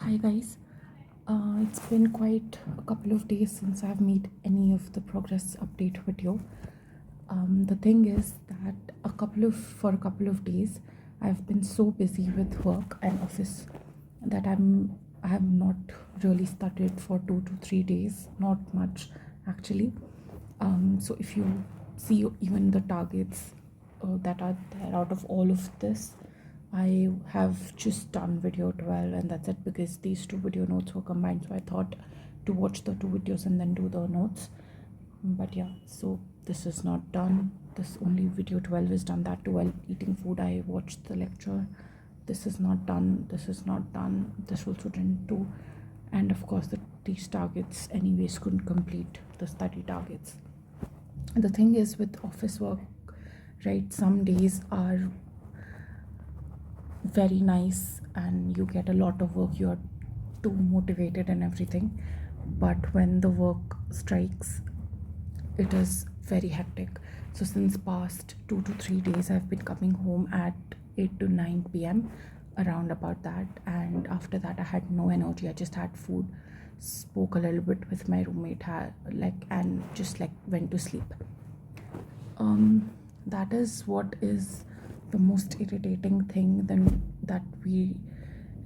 Hi guys, it's been quite a couple of days since I've made any of the progress update video. The thing is that for a couple of days I've been so busy with work and office that I have not really studied for 2 to 3 days, not much actually. So if you see even the targets that are there out of all of this, I have just done video 12 and that's it, because these two video notes were combined, so I thought to watch the two videos and then do the notes. But yeah, so this is not done. This only video 12 is done, that too while eating food. I watched the lecture. This is not done, this is not done, this also didn't do. And of course these targets anyways couldn't complete the study targets. The thing is with office work, right, some days are very nice and you get a lot of work, you're too motivated and everything, but when the work strikes, it is very hectic. So since past 2 to 3 days I've been coming home at 8 to 9 p.m, around about that, and after that I had no energy. I just had food, spoke a little bit with my roommate, and just went to sleep. That is what is the most irritating thing then that we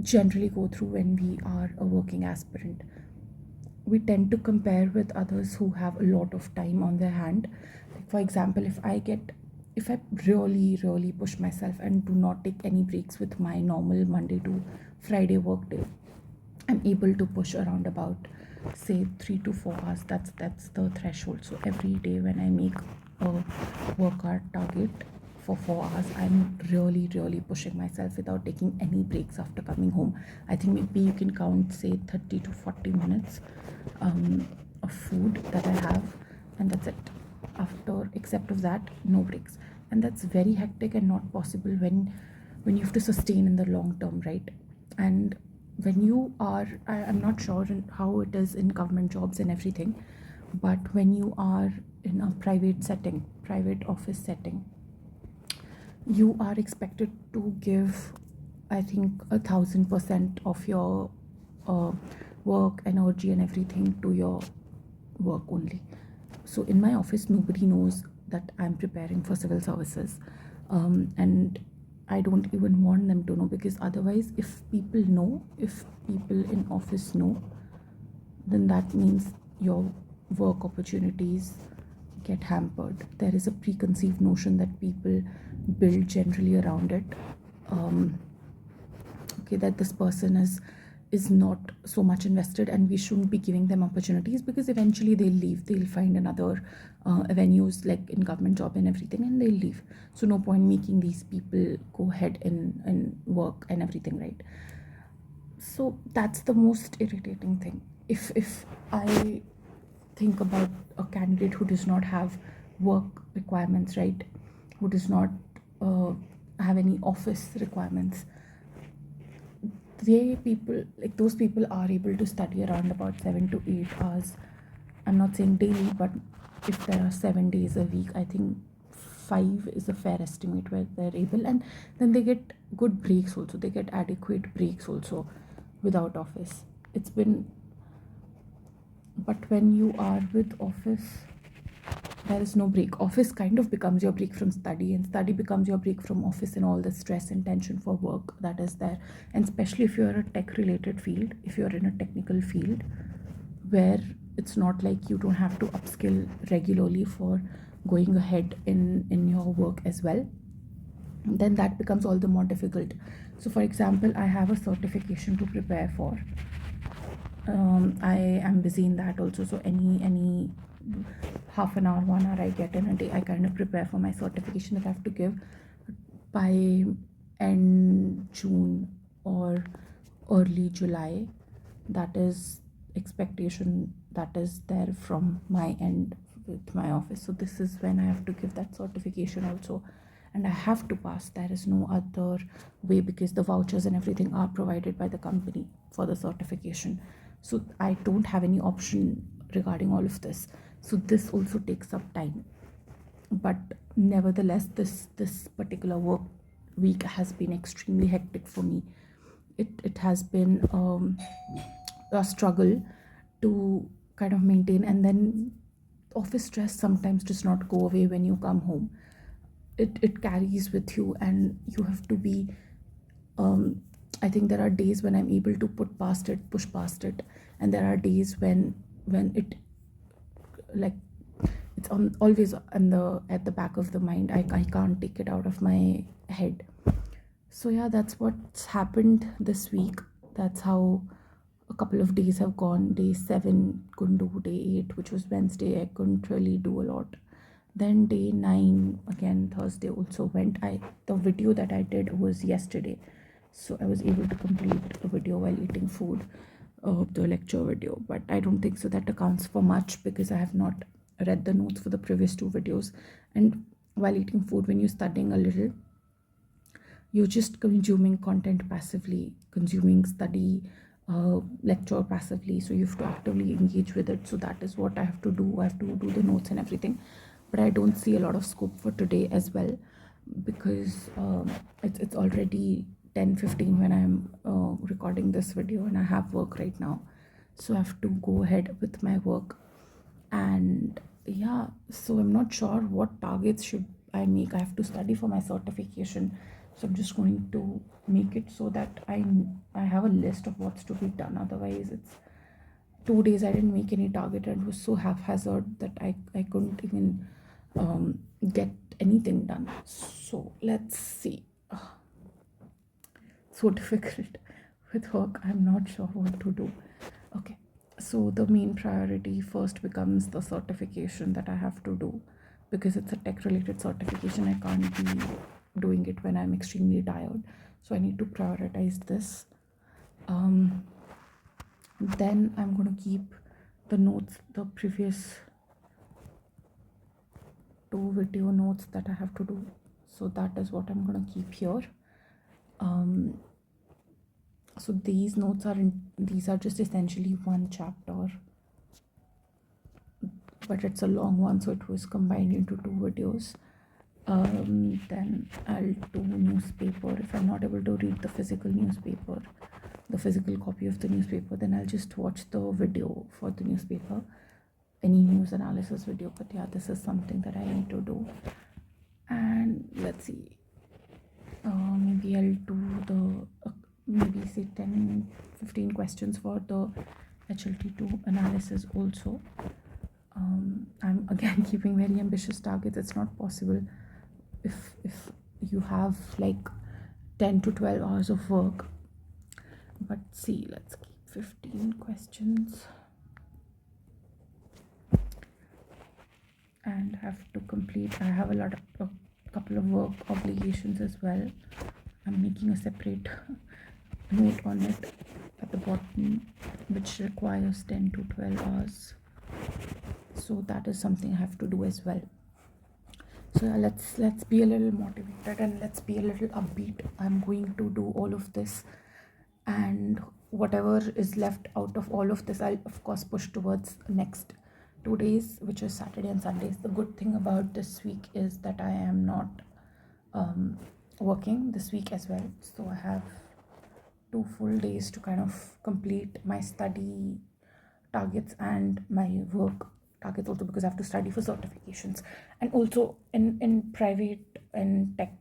generally go through when we are a working aspirant. We tend to compare with others who have a lot of time on their hand. Like for example, if I really push myself and do not take any breaks with my normal Monday to Friday work day, I'm able to push around about say 3 to 4 hours. That's the threshold. So every day when I make a workout target for 4 hours, I'm really pushing myself without taking any breaks after coming home. I think maybe you can count say 30 to 40 minutes of food that I have, and that's it. After, except of that, no breaks. And that's very hectic and not possible when you have to sustain in the long term, right? And when you are, I'm not sure how it is in government jobs and everything, but when you are in a private office setting, you are expected to give, I think, 1,000% of your work, energy and everything to your work only. So in my office, nobody knows that I'm preparing for civil services, and I don't even want them to know, because otherwise if people in office know, then that means your work opportunities get hampered. There is a preconceived notion that people build generally around it, that this person is not so much invested and we shouldn't be giving them opportunities, because eventually they'll find another avenues like in government job and everything, and they'll leave. So no point making these people go ahead and work and everything, right? So that's the most irritating thing. If I think about a candidate who does not have work requirements, right, who does not have any office requirements, those people are able to study around about 7 to 8 hours. I'm not saying daily, but if there are 7 days a week, I think 5 is a fair estimate where they're able, and then they get good breaks also, they get adequate breaks also without office. But when you are with office, there is no break. Office kind of becomes your break from study, and study becomes your break from office, and all the stress and tension for work that is there. And especially if you're a tech related field, if you're in a technical field where it's not like you don't have to upskill regularly for going ahead in your work as well, then that becomes all the more difficult. So for example, I have a certification to prepare for. I am busy in that also, so any half an hour, 1 hour I get in a day, I kind of prepare for my certification that I have to give by end June or early July. That is expectation that is there from my end with my office. So this is when I have to give that certification also, and I have to pass. There is no other way, because the vouchers and everything are provided by the company for the certification. So I don't have any option regarding all of this. So this also takes up time. But nevertheless, this particular work week has been extremely hectic for me. it has been a struggle to kind of maintain. And then office stress sometimes does not go away when you come home. It carries with you, and you have to be um, I think there are days when I'm able to push past it, and there are days when it, like, it's on always on the at the back of the mind. I can't take it out of my head. So yeah, that's what's happened this week. That's how a couple of days have gone. Day 7 couldn't do, day 8, which was Wednesday, I couldn't really do a lot. Then day 9, again Thursday, also went. I The video that I did was yesterday, so I was able to complete a video while eating food, the lecture video. But I don't think so that accounts for much, because I have not read the notes for the previous 2 videos. And while eating food, when you're studying a little, you're just consuming content passively, consuming study lecture passively, so you have to actively engage with it. So that is what I have to do. I have to do the notes and everything. But I don't see a lot of scope for today as well, because it's already 10:15 when I'm recording this video, and I have work right now. So I have to go ahead with my work. And yeah, so I'm not sure what targets should I make. I have to study for my certification, so I'm just going to make it so that I have a list of what's to be done. Otherwise, it's 2 days I didn't make any target, and it was so haphazard that I couldn't even get anything done. So let's see. So difficult with work. I'm not sure what to do. Okay, so the main priority first becomes the certification that I have to do, because it's a tech related certification. I can't be doing it when I'm extremely tired, so I need to prioritize this. Then I'm going to keep the notes, the previous 2 video notes that I have to do. So that is what I'm going to keep here. So these notes these are just essentially one chapter, but it's a long one, so it was combined into 2 videos. Then I'll do newspaper. If I'm not able to read the physical newspaper, the physical copy of the newspaper, then I'll just watch the video for the newspaper, any news analysis video. But yeah, this is something that I need to do. And let's see, maybe I'll do the maybe say 10-15 questions for the HLT2 analysis also. I'm again keeping very ambitious targets. It's not possible if you have like 10 to 12 hours of work. But see, let's keep 15 questions and have to complete. I have a couple of work obligations as well. I'm making a separate note on it at the bottom, which requires 10 to 12 hours. So that is something I have to do as well. So yeah, let's be a little motivated and let's be a little upbeat. I'm going to do all of this, and whatever is left out of all of this, I'll of course push towards next 2 days, which is Saturday and Sundays. The good thing about this week is that I am not working this week as well, so I have 2 full days to kind of complete my study targets and my work targets also, because I have to study for certifications. And also in private and tech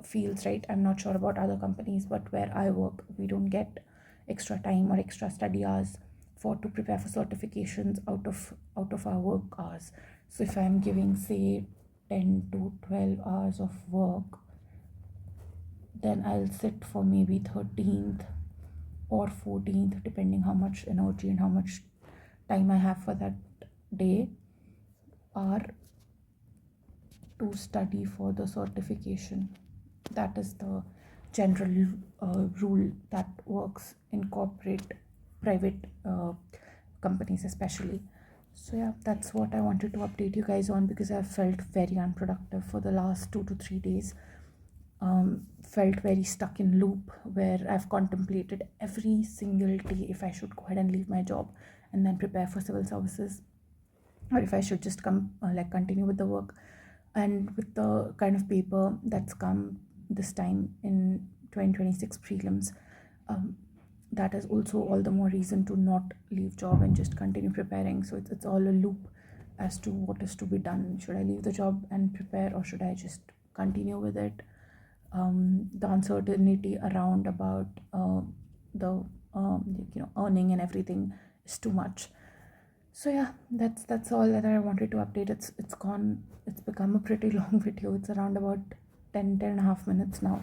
fields, right? I'm not sure about other companies, but where I work, we don't get extra time or extra study hours to prepare for certifications out of our work hours. So if I'm giving say 10 to 12 hours of work, then I'll sit for maybe 13th or 14th, depending how much energy and how much time I have for that day, or to study for the certification. That is the general rule that works in corporate, private companies especially. So yeah, that's what I wanted to update you guys on, because I felt very unproductive for the last 2 to 3 days. Felt very stuck in loop, where I've contemplated every single day if I should go ahead and leave my job and then prepare for civil services, or if I should just continue with the work. And with the kind of paper that's come this time in 2026 prelims, um, that is also all the more reason to not leave job and just continue preparing. So it's all a loop as to what is to be done. Should I leave the job and prepare, or should I just continue with it? The uncertainty around about the earning and everything is too much. So yeah, that's all that I wanted to update. It's become a pretty long video. It's around about 10 and a half minutes now.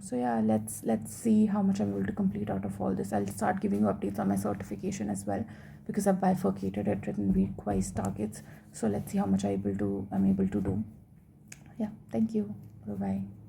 So yeah, let's see how much I'm able to complete out of all this. I'll start giving you updates on my certification as well, because I've bifurcated it in week-wise targets. So let's see how much I'm able to do. Yeah, thank you. Bye bye.